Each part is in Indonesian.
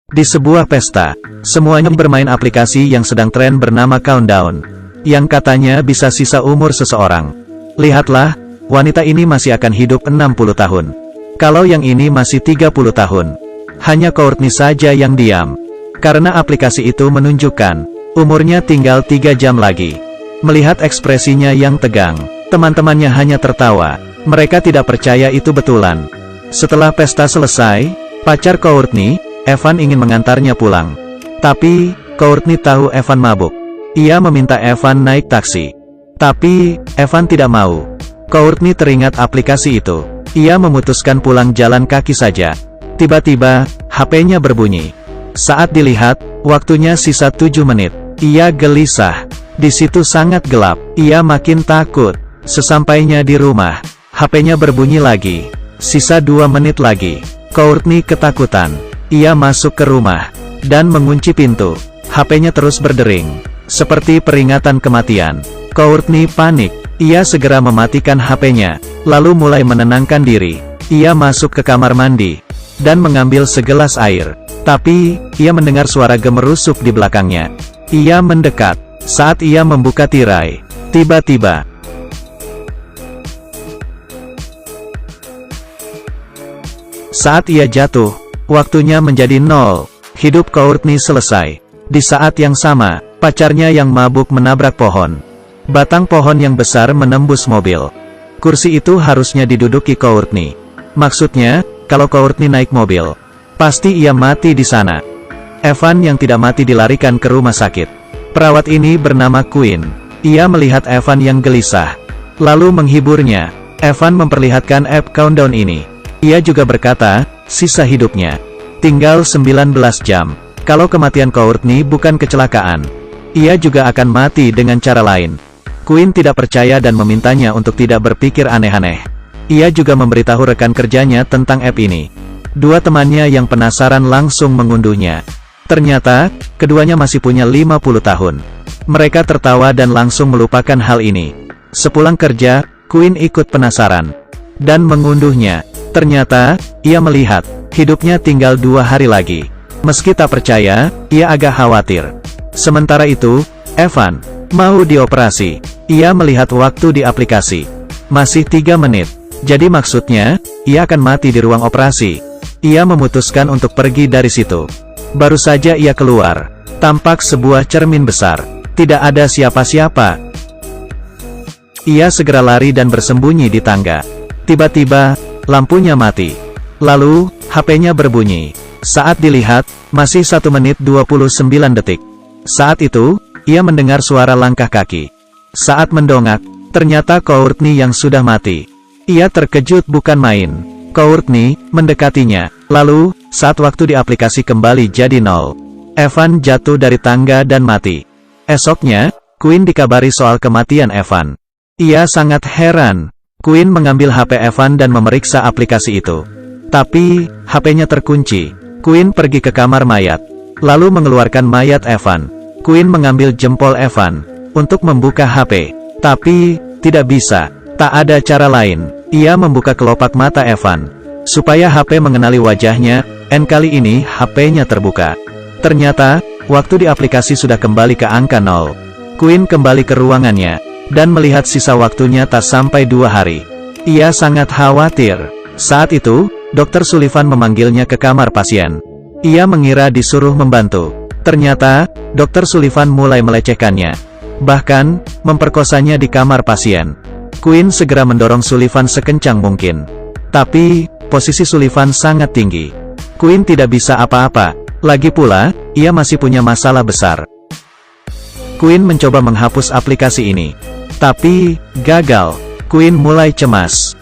Di sebuah pesta, semuanya bermain aplikasi yang sedang tren bernama Countdown, yang katanya bisa sisa umur seseorang. Lihatlah, wanita ini masih akan hidup 60 tahun. Kalau yang ini masih 30 tahun. Hanya Courtney saja yang diam. Karena aplikasi itu menunjukkan, umurnya tinggal 3 jam lagi. Melihat ekspresinya yang tegang, teman-temannya hanya tertawa. Mereka tidak percaya itu betulan. Setelah pesta selesai, pacar Courtney, Evan ingin mengantarnya pulang. Tapi, Courtney tahu Evan mabuk. Ia meminta Evan naik taksi. Tapi, Evan tidak mau. Courtney teringat aplikasi itu. Ia memutuskan pulang jalan kaki saja. Tiba-tiba, HP-nya berbunyi. Saat dilihat, waktunya sisa 7 menit. Ia gelisah. Di situ sangat gelap. Ia makin takut. Sesampainya di rumah, HP-nya berbunyi lagi. Sisa 2 menit lagi. Courtney ketakutan. Ia masuk ke rumah dan mengunci pintu. HP-nya terus berdering, seperti peringatan kematian. Courtney panik. Ia segera mematikan HP-nya, lalu mulai menenangkan diri. Ia masuk ke kamar mandi dan mengambil segelas air. Tapi, ia mendengar suara gemerusuk di belakangnya. Ia mendekat. Saat ia membuka tirai, tiba-tiba saat ia jatuh, waktunya menjadi 0. Hidup Courtney selesai. Di saat yang sama, pacarnya yang mabuk menabrak pohon. Batang pohon yang besar menembus mobil. Kursi itu harusnya diduduki Courtney. Maksudnya, kalau Courtney naik mobil, pasti ia mati di sana. Evan yang tidak mati dilarikan ke rumah sakit. Perawat ini bernama Quinn. Ia melihat Evan yang gelisah, lalu menghiburnya. Evan memperlihatkan app Countdown ini. Ia juga berkata, sisa hidupnya tinggal 19 jam. Kalau kematian Courtney bukan kecelakaan, ia juga akan mati dengan cara lain. Quinn tidak percaya dan memintanya untuk tidak berpikir aneh-aneh. Ia juga memberitahu rekan kerjanya tentang app ini. Dua temannya yang penasaran langsung mengunduhnya. Ternyata, keduanya masih punya 50 tahun. Mereka tertawa dan langsung melupakan hal ini. Sepulang kerja, Quinn ikut penasaran dan mengunduhnya. Ternyata, ia melihat, hidupnya tinggal 2 hari lagi. Meski tak percaya, ia agak khawatir. Sementara itu, Evan mau dioperasi. Ia melihat waktu di aplikasi. Masih 3 menit. Jadi maksudnya, ia akan mati di ruang operasi. Ia memutuskan untuk pergi dari situ. Baru saja ia keluar, tampak sebuah cermin besar. Tidak ada siapa-siapa. Ia segera lari dan bersembunyi di tangga. Tiba-tiba, lampunya mati. Lalu, HP-nya berbunyi. Saat dilihat, masih 1 menit 29 detik. Saat itu, ia mendengar suara langkah kaki. Saat mendongak, ternyata Courtney yang sudah mati. Ia terkejut bukan main. Courtney mendekatinya. Lalu, saat waktu di aplikasi kembali jadi 0. Evan jatuh dari tangga dan mati. Esoknya, Quinn dikabari soal kematian Evan. Ia sangat heran. Quinn mengambil HP Evan dan memeriksa aplikasi itu. Tapi, HP-nya terkunci. Quinn pergi ke kamar mayat, lalu mengeluarkan mayat Evan. Quinn mengambil jempol Evan untuk membuka HP. Tapi, tidak bisa. Tak ada cara lain. Ia membuka kelopak mata Evan supaya HP mengenali wajahnya, dan kali ini HP-nya terbuka. Ternyata, waktu di aplikasi sudah kembali ke angka 0. Quinn kembali ke ruangannya dan melihat sisa waktunya tak sampai 2 hari. Ia sangat khawatir. Saat itu, Dr. Sullivan memanggilnya ke kamar pasien. Ia mengira disuruh membantu. Ternyata, Dr. Sullivan mulai melecehkannya. Bahkan, memperkosanya di kamar pasien. Quinn segera mendorong Sullivan sekencang mungkin. Tapi, posisi Sullivan sangat tinggi. Quinn tidak bisa apa-apa. Lagi pula, ia masih punya masalah besar. Quinn mencoba menghapus aplikasi ini. Tapi, gagal. Quinn mulai cemas.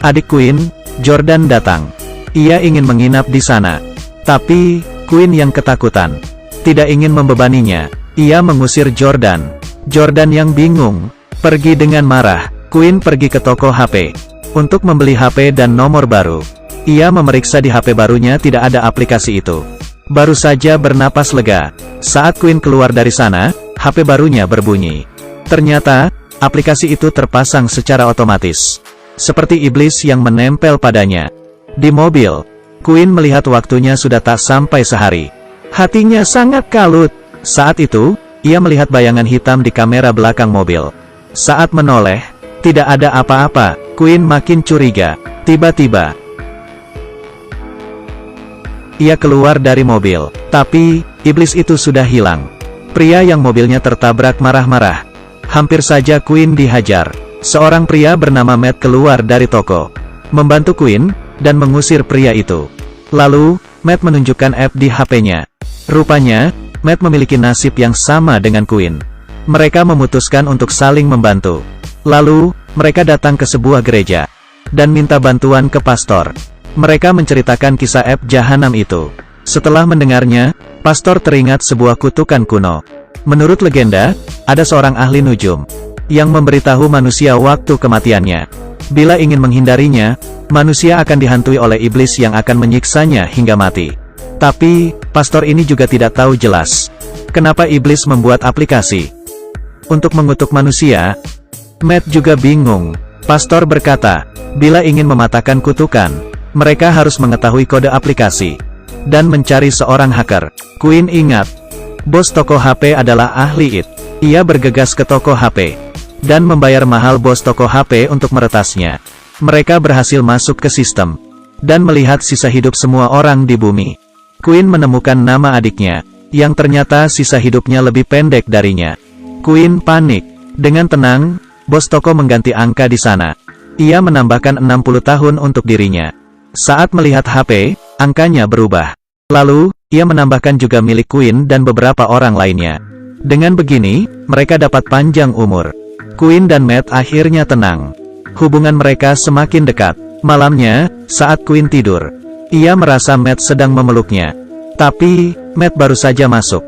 Adik Quinn, Jordan datang. Ia ingin menginap di sana. Tapi, Quinn yang ketakutan. Tidak ingin membebaninya. Ia mengusir Jordan. Jordan yang bingung. Pergi dengan marah. Quinn pergi ke toko HP untuk membeli HP dan nomor baru. Ia memeriksa di HP barunya tidak ada aplikasi itu. Baru saja bernapas lega. Saat Quinn keluar dari sana, HP barunya berbunyi. Ternyata, aplikasi itu terpasang secara otomatis. Seperti iblis yang menempel padanya. Di mobil, Queen melihat waktunya sudah tak sampai sehari. Hatinya sangat kalut. Saat itu, ia melihat bayangan hitam di kamera belakang mobil. Saat menoleh, tidak ada apa-apa. Queen makin curiga. Tiba-tiba, ia keluar dari mobil. Tapi, iblis itu sudah hilang. Pria yang mobilnya tertabrak marah-marah. Hampir saja Queen dihajar. Seorang pria bernama Matt keluar dari toko, membantu Queen, dan mengusir pria itu. Lalu, Matt menunjukkan app di HP-nya. Rupanya, Matt memiliki nasib yang sama dengan Queen. Mereka memutuskan untuk saling membantu. Lalu, mereka datang ke sebuah gereja, dan minta bantuan ke pastor. Mereka menceritakan kisah app jahanam itu. Setelah mendengarnya, pastor teringat sebuah kutukan kuno. Menurut legenda, ada seorang ahli nujum, yang memberitahu manusia waktu kematiannya. Bila ingin menghindarinya, manusia akan dihantui oleh iblis yang akan menyiksanya hingga mati. Tapi, pastor ini juga tidak tahu jelas kenapa iblis membuat aplikasi untuk mengutuk manusia. Matt juga bingung. Pastor berkata, bila ingin mematahkan kutukan, mereka harus mengetahui kode aplikasi dan mencari seorang hacker. Queen ingat, bos toko HP adalah ahli IT. Ia bergegas ke toko HP dan membayar mahal bos toko HP untuk meretasnya. Mereka berhasil masuk ke sistem dan melihat sisa hidup semua orang di bumi. Queen menemukan nama adiknya, yang ternyata sisa hidupnya lebih pendek darinya. Queen panik. Dengan tenang, bos toko mengganti angka di sana. Ia menambahkan 60 tahun untuk dirinya. Saat melihat HP, angkanya berubah. Lalu, ia menambahkan juga milik Queen dan beberapa orang lainnya. Dengan begini, mereka dapat panjang umur. Queen dan Matt akhirnya tenang. Hubungan mereka semakin dekat. Malamnya, saat Queen tidur, ia merasa Matt sedang memeluknya. Tapi, Matt baru saja masuk.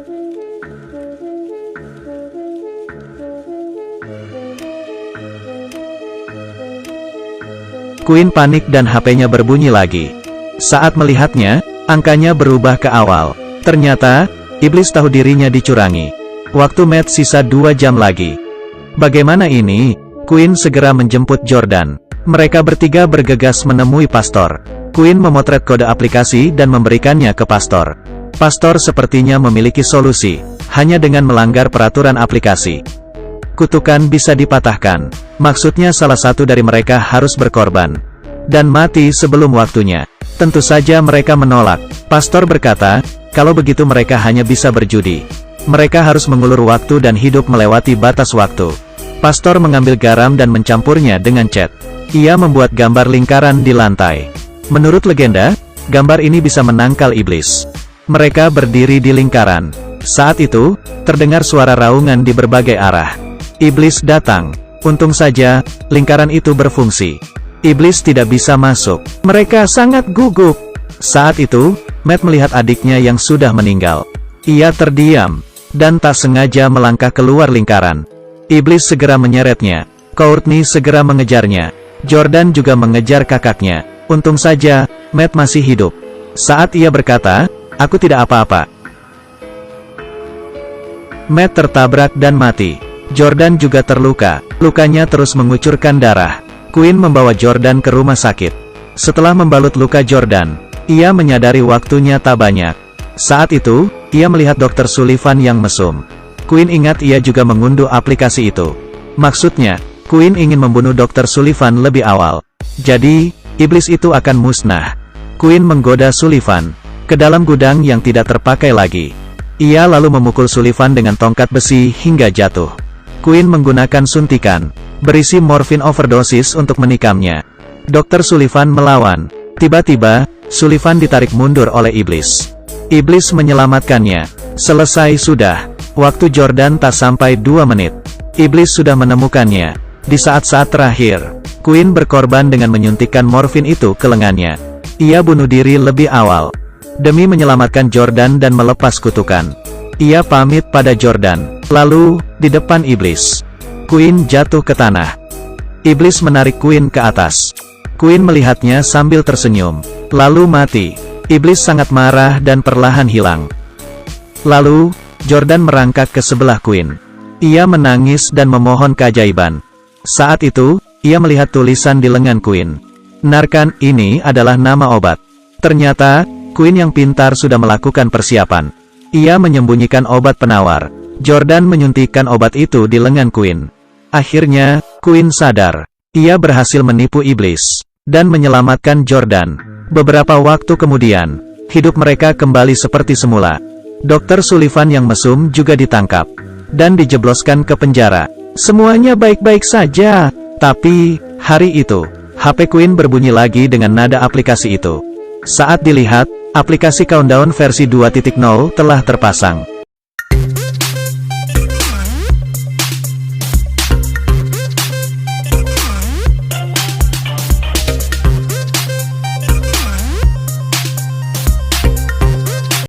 Queen panik dan HP-nya berbunyi lagi. Saat melihatnya, angkanya berubah ke awal. Ternyata, iblis tahu dirinya dicurangi. Waktu Matt sisa 2 jam lagi. Bagaimana ini? Queen segera menjemput Jordan. Mereka bertiga bergegas menemui pastor. Queen memotret kode aplikasi dan memberikannya ke pastor. Pastor sepertinya memiliki solusi, hanya dengan melanggar peraturan aplikasi. Kutukan bisa dipatahkan. Maksudnya salah satu dari mereka harus berkorban dan mati sebelum waktunya. Tentu saja mereka menolak. Pastor berkata, kalau begitu mereka hanya bisa berjudi. Mereka harus mengulur waktu dan hidup melewati batas waktu. Pastor mengambil garam dan mencampurnya dengan cat. Ia membuat gambar lingkaran di lantai. Menurut legenda, gambar ini bisa menangkal iblis. Mereka berdiri di lingkaran. Saat itu, terdengar suara raungan di berbagai arah. Iblis datang. Untung saja, lingkaran itu berfungsi. Iblis tidak bisa masuk. Mereka sangat gugup. Saat itu, Matt melihat adiknya yang sudah meninggal. Ia terdiam, dan tak sengaja melangkah keluar lingkaran. Iblis segera menyeretnya. Courtney segera mengejarnya. Jordan juga mengejar kakaknya. Untung saja, Matt masih hidup. Saat ia berkata, aku tidak apa-apa. Matt tertabrak dan mati. Jordan juga terluka. Lukanya terus mengucurkan darah. Queen membawa Jordan ke rumah sakit. Setelah membalut luka Jordan, ia menyadari waktunya tak banyak. Saat itu, ia melihat Dr. Sullivan yang mesum. Queen ingat ia juga mengunduh aplikasi itu. Maksudnya, Queen ingin membunuh Dr. Sullivan lebih awal. Jadi, iblis itu akan musnah. Queen menggoda Sullivan ke dalam gudang yang tidak terpakai lagi. Ia lalu memukul Sullivan dengan tongkat besi hingga jatuh. Queen menggunakan suntikan berisi morfin overdosis untuk menikamnya. Dr. Sullivan melawan. Tiba-tiba, Sullivan ditarik mundur oleh iblis. Iblis menyelamatkannya. Selesai sudah. Waktu Jordan tak sampai 2 menit. Iblis sudah menemukannya. Di saat-saat terakhir, Queen berkorban dengan menyuntikkan morfin itu ke lengannya. Ia bunuh diri lebih awal demi menyelamatkan Jordan dan melepas kutukan. Ia pamit pada Jordan. Lalu, di depan iblis, Queen jatuh ke tanah. Iblis menarik Queen ke atas. Queen melihatnya sambil tersenyum. Lalu mati. Iblis sangat marah dan perlahan hilang. Lalu, Jordan merangkak ke sebelah Queen. Ia menangis dan memohon keajaiban. Saat itu, ia melihat tulisan di lengan Queen. Narcan, ini adalah nama obat. Ternyata, Quinn yang pintar sudah melakukan persiapan. Ia menyembunyikan obat penawar. Jordan menyuntikkan obat itu di lengan Quinn. Akhirnya, Quinn sadar. Ia berhasil menipu iblis dan menyelamatkan Jordan. Beberapa waktu kemudian, hidup mereka kembali seperti semula. Dr. Sullivan yang mesum juga ditangkap dan dijebloskan ke penjara. Semuanya baik-baik saja. Tapi, hari itu, HP Quinn berbunyi lagi dengan nada aplikasi itu. Saat dilihat, aplikasi Countdown versi 2.0 telah terpasang.